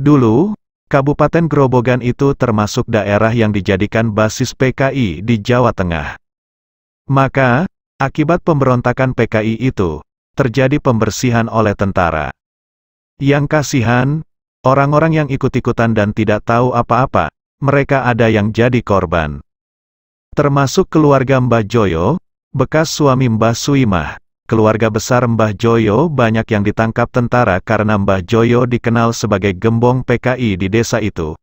Dulu, Kabupaten Grobogan itu termasuk daerah yang dijadikan basis PKI di Jawa Tengah. Maka, akibat pemberontakan PKI itu, terjadi pembersihan oleh tentara. Yang kasihan, orang-orang yang ikut-ikutan dan tidak tahu apa-apa, mereka ada yang jadi korban. Termasuk keluarga Mbah Joyo, bekas suami Mbah Suimah. Keluarga besar Mbah Joyo banyak yang ditangkap tentara karena Mbah Joyo dikenal sebagai gembong PKI di desa itu.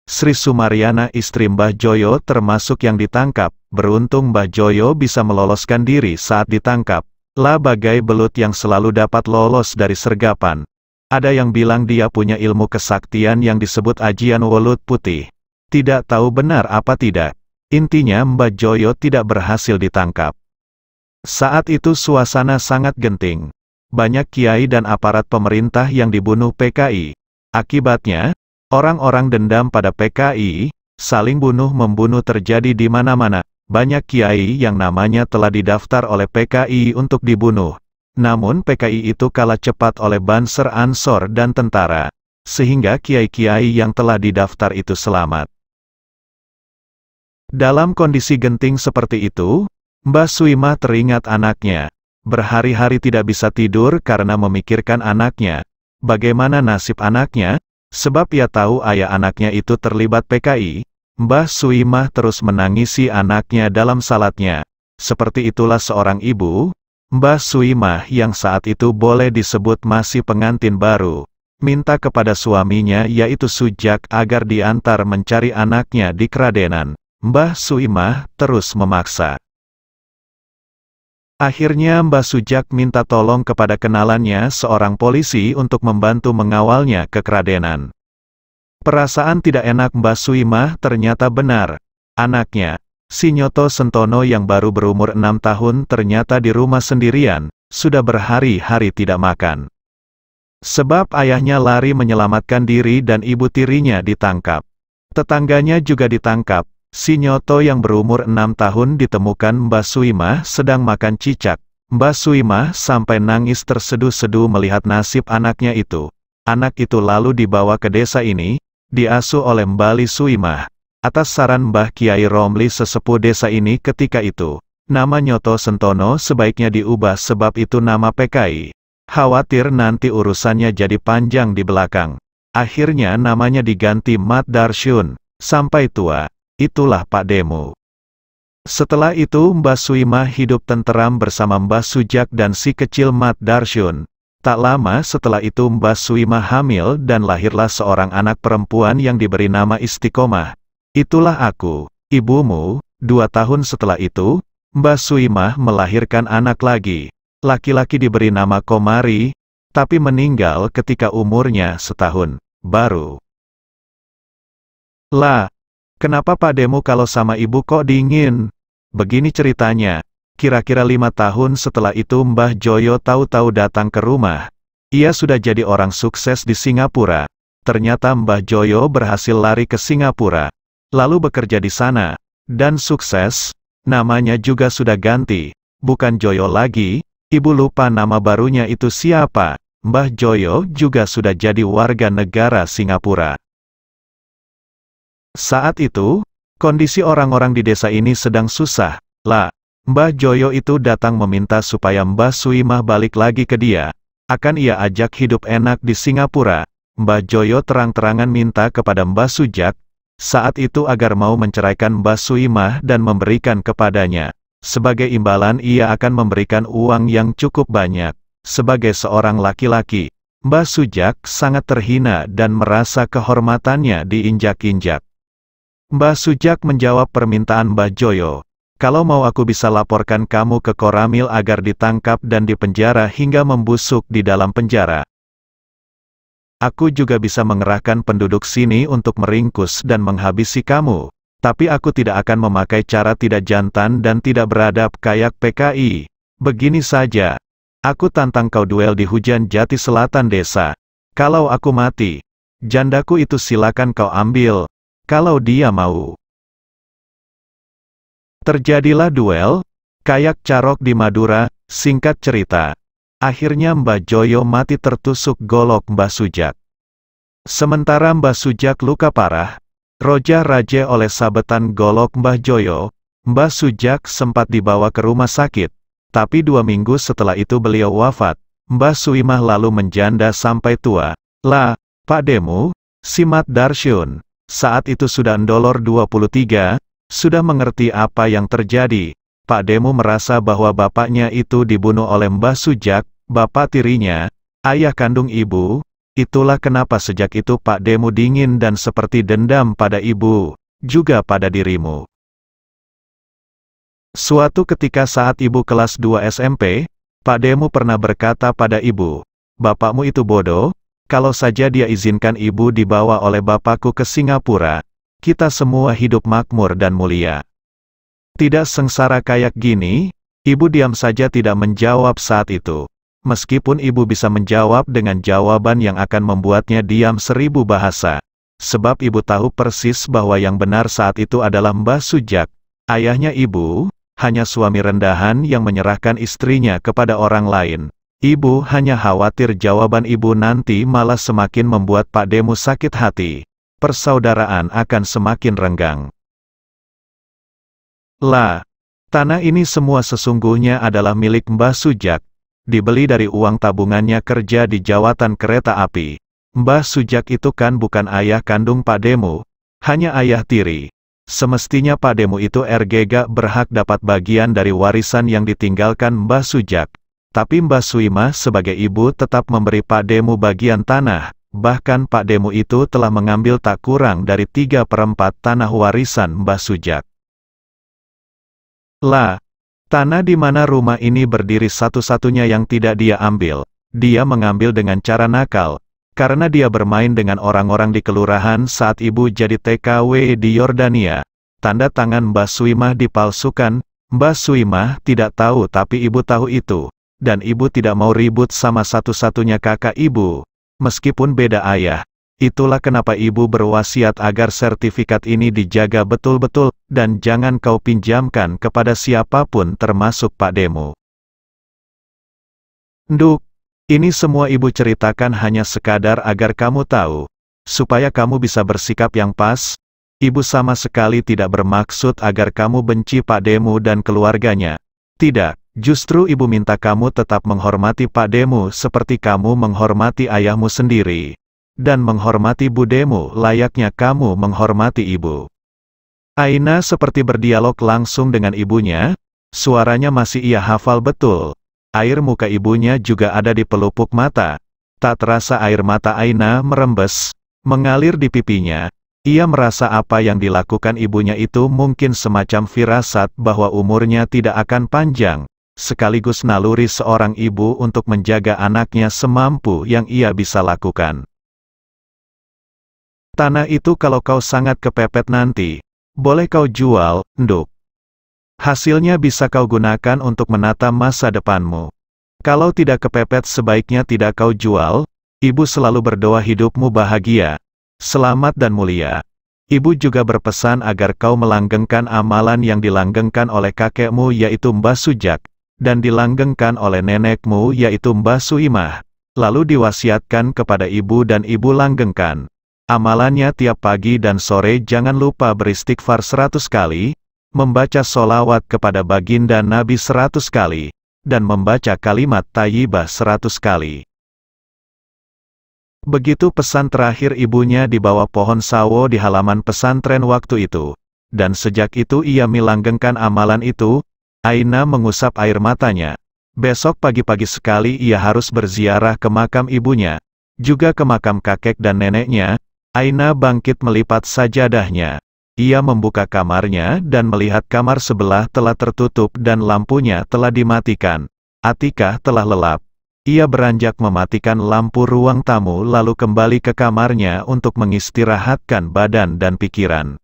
Sri Sumaryana istri Mbah Joyo termasuk yang ditangkap. Beruntung Mbah Joyo bisa meloloskan diri saat ditangkap. Lah bagai belut yang selalu dapat lolos dari sergapan. Ada yang bilang dia punya ilmu kesaktian yang disebut ajian welut putih. Tidak tahu benar apa tidak. Intinya Mbah Joyo tidak berhasil ditangkap. Saat itu suasana sangat genting. Banyak kiai dan aparat pemerintah yang dibunuh PKI. Akibatnya, orang-orang dendam pada PKI, saling bunuh-membunuh terjadi di mana-mana. Banyak kiai yang namanya telah didaftar oleh PKI untuk dibunuh. Namun PKI itu kalah cepat oleh Banser Ansor dan tentara. Sehingga kiai-kiai yang telah didaftar itu selamat. Dalam kondisi genting seperti itu, Mbah Suimah teringat anaknya. Berhari-hari tidak bisa tidur karena memikirkan anaknya. Bagaimana nasib anaknya? Sebab ia tahu ayah anaknya itu terlibat PKI. Mbah Suimah terus menangisi anaknya dalam salatnya. Seperti itulah seorang ibu, Mbah Suimah yang saat itu boleh disebut masih pengantin baru, minta kepada suaminya yaitu Sujak agar diantar mencari anaknya di Kradenan. Mbah Suimah terus memaksa. Akhirnya Mbah Sujak minta tolong kepada kenalannya seorang polisi untuk membantu mengawalnya ke Kradenan. Perasaan tidak enak Mbah Suimah ternyata benar. Anaknya, si Nyoto Sentono yang baru berumur 6 tahun ternyata di rumah sendirian, sudah berhari-hari tidak makan. Sebab ayahnya lari menyelamatkan diri dan ibu tirinya ditangkap. Tetangganya juga ditangkap. Si Nyoto yang berumur 6 tahun ditemukan Mbah Suimah sedang makan cicak. Mbah Suimah sampai nangis terseduh-seduh melihat nasib anaknya itu. Anak itu lalu dibawa ke desa ini, diasuh oleh Mbali Suimah. Atas saran Mbah Kiai Romli sesepuh desa ini ketika itu, nama Nyoto Sentono sebaiknya diubah sebab itu nama PKI. Khawatir nanti urusannya jadi panjang di belakang. Akhirnya namanya diganti Mat Darsyun, sampai tua. Itulah Pak Demo. Setelah itu Mbah Suimah hidup tenteram bersama Mbah Sujak dan si kecil Mat Darsyun. Tak lama setelah itu Mbah Suimah hamil dan lahirlah seorang anak perempuan yang diberi nama Istiqomah. Itulah aku, ibumu. 2 tahun setelah itu, Mbah Suimah melahirkan anak lagi. Laki-laki diberi nama Komari, tapi meninggal ketika umurnya setahun baru. Lah, kenapa Pak Demo kalau sama ibu kok dingin? Begini ceritanya. Kira-kira 5 tahun setelah itu Mbah Joyo tahu-tahu datang ke rumah. Ia sudah jadi orang sukses di Singapura. Ternyata Mbah Joyo berhasil lari ke Singapura. Lalu bekerja di sana. Dan sukses. Namanya juga sudah ganti. Bukan Joyo lagi. Ibu lupa nama barunya itu siapa. Mbah Joyo juga sudah jadi warga negara Singapura. Saat itu, kondisi orang-orang di desa ini sedang susah. Lah, Mbah Joyo itu datang meminta supaya Mbah Suimah balik lagi ke dia. Akan ia ajak hidup enak di Singapura. Mbah Joyo terang-terangan minta kepada Mbah Sujak, saat itu agar mau menceraikan Mbah Suimah dan memberikan kepadanya. Sebagai imbalan ia akan memberikan uang yang cukup banyak. Sebagai seorang laki-laki, Mbah Sujak sangat terhina dan merasa kehormatannya diinjak-injak. Mbah Sujak menjawab permintaan Mbah Joyo. Kalau mau aku bisa laporkan kamu ke Koramil agar ditangkap dan dipenjara hingga membusuk di dalam penjara. Aku juga bisa mengerahkan penduduk sini untuk meringkus dan menghabisi kamu. Tapi aku tidak akan memakai cara tidak jantan dan tidak beradab kayak PKI. Begini saja. Aku tantang kau duel di hujan jati selatan desa. Kalau aku mati, jandaku itu silakan kau ambil. Kalau dia mau. Terjadilah duel, kayak carok di Madura. Singkat cerita, akhirnya Mbah Joyo mati tertusuk golok Mbah Sujak. Sementara Mbah Sujak luka parah, Roja raje oleh sabetan golok Mbah Joyo, Mbah Sujak sempat dibawa ke rumah sakit, tapi 2 minggu setelah itu beliau wafat. Mbah Suimah lalu menjanda sampai tua. Lah, Pak Demu, Simat Darsyun, saat itu sudah ndolor 23, sudah mengerti apa yang terjadi. Pak Demu merasa bahwa bapaknya itu dibunuh oleh Mbah Sujak, bapak tirinya, ayah kandung ibu. Itulah kenapa sejak itu Pak Demu dingin dan seperti dendam pada ibu, juga pada dirimu. Suatu ketika saat ibu kelas 2 SMP, Pak Demu pernah berkata pada ibu, "Bapakmu itu bodoh, kalau saja dia izinkan ibu dibawa oleh bapakku ke Singapura, kita semua hidup makmur dan mulia." Tidak sengsara kayak gini, ibu diam saja tidak menjawab saat itu. Meskipun ibu bisa menjawab dengan jawaban yang akan membuatnya diam 1000 bahasa. Sebab ibu tahu persis bahwa yang benar saat itu adalah Mbah Sujak, ayahnya ibu, hanya suami rendahan yang menyerahkan istrinya kepada orang lain. Ibu hanya khawatir jawaban ibu nanti malah semakin membuat Pak Demu sakit hati. Persaudaraan akan semakin renggang. Lah, tanah ini semua sesungguhnya adalah milik Mbah Sujak. Dibeli dari uang tabungannya kerja di jawatan kereta api. Mbah Sujak itu kan bukan ayah kandung Pak Demu, hanya ayah tiri. Semestinya Pak Demu itu RGG berhak dapat bagian dari warisan yang ditinggalkan Mbah Sujak. Tapi Mbah Suimah sebagai ibu tetap memberi Pak Demu bagian tanah, bahkan Pak Demu itu telah mengambil tak kurang dari 3/4 tanah warisan Mbah Sujak. Lah, tanah di mana rumah ini berdiri satu-satunya yang tidak dia ambil. Dia mengambil dengan cara nakal, karena dia bermain dengan orang-orang di kelurahan saat ibu jadi TKW di Yordania. Tanda tangan Mbah Suimah dipalsukan. Mbah Suimah tidak tahu tapi ibu tahu itu. Dan ibu tidak mau ribut sama satu-satunya kakak ibu. Meskipun beda ayah. Itulah kenapa ibu berwasiat agar sertifikat ini dijaga betul-betul, dan jangan kau pinjamkan kepada siapapun termasuk Pak Demu. Nduk, ini semua ibu ceritakan hanya sekadar agar kamu tahu, supaya kamu bisa bersikap yang pas. Ibu sama sekali tidak bermaksud agar kamu benci Pak Demu dan keluarganya. Tidak, justru ibu minta kamu tetap menghormati Pak Demu seperti kamu menghormati ayahmu sendiri. Dan menghormati budemu layaknya kamu menghormati ibu. Aina seperti berdialog langsung dengan ibunya, suaranya masih ia hafal betul. Air muka ibunya juga ada di pelupuk mata. Tak terasa air mata Aina merembes, mengalir di pipinya. Ia merasa apa yang dilakukan ibunya itu mungkin semacam firasat bahwa umurnya tidak akan panjang, sekaligus naluri seorang ibu untuk menjaga anaknya semampu yang ia bisa lakukan. Tanah itu kalau kau sangat kepepet nanti, boleh kau jual, Nduk. Hasilnya bisa kau gunakan untuk menata masa depanmu. Kalau tidak kepepet sebaiknya tidak kau jual. Ibu selalu berdoa hidupmu bahagia, selamat dan mulia. Ibu juga berpesan agar kau melanggengkan amalan yang dilanggengkan oleh kakekmu yaitu Mbah Sujak, dan dilanggengkan oleh nenekmu yaitu Mbah Suimah. Lalu diwasiatkan kepada ibu dan ibu langgengkan. Amalannya tiap pagi dan sore jangan lupa beristighfar 100 kali, membaca sholawat kepada baginda Nabi 100 kali, dan membaca kalimat thayyibah 100 kali. Begitu pesan terakhir ibunya di bawah pohon sawo di halaman pesantren waktu itu. Dan sejak itu ia melanggengkan amalan itu. Aina mengusap air matanya. Besok pagi-pagi sekali ia harus berziarah ke makam ibunya, juga ke makam kakek dan neneknya. Aina bangkit melipat sajadahnya. Ia membuka kamarnya dan melihat kamar sebelah telah tertutup dan lampunya telah dimatikan. Atikah telah lelap. Ia beranjak mematikan lampu ruang tamu lalu kembali ke kamarnya untuk mengistirahatkan badan dan pikiran.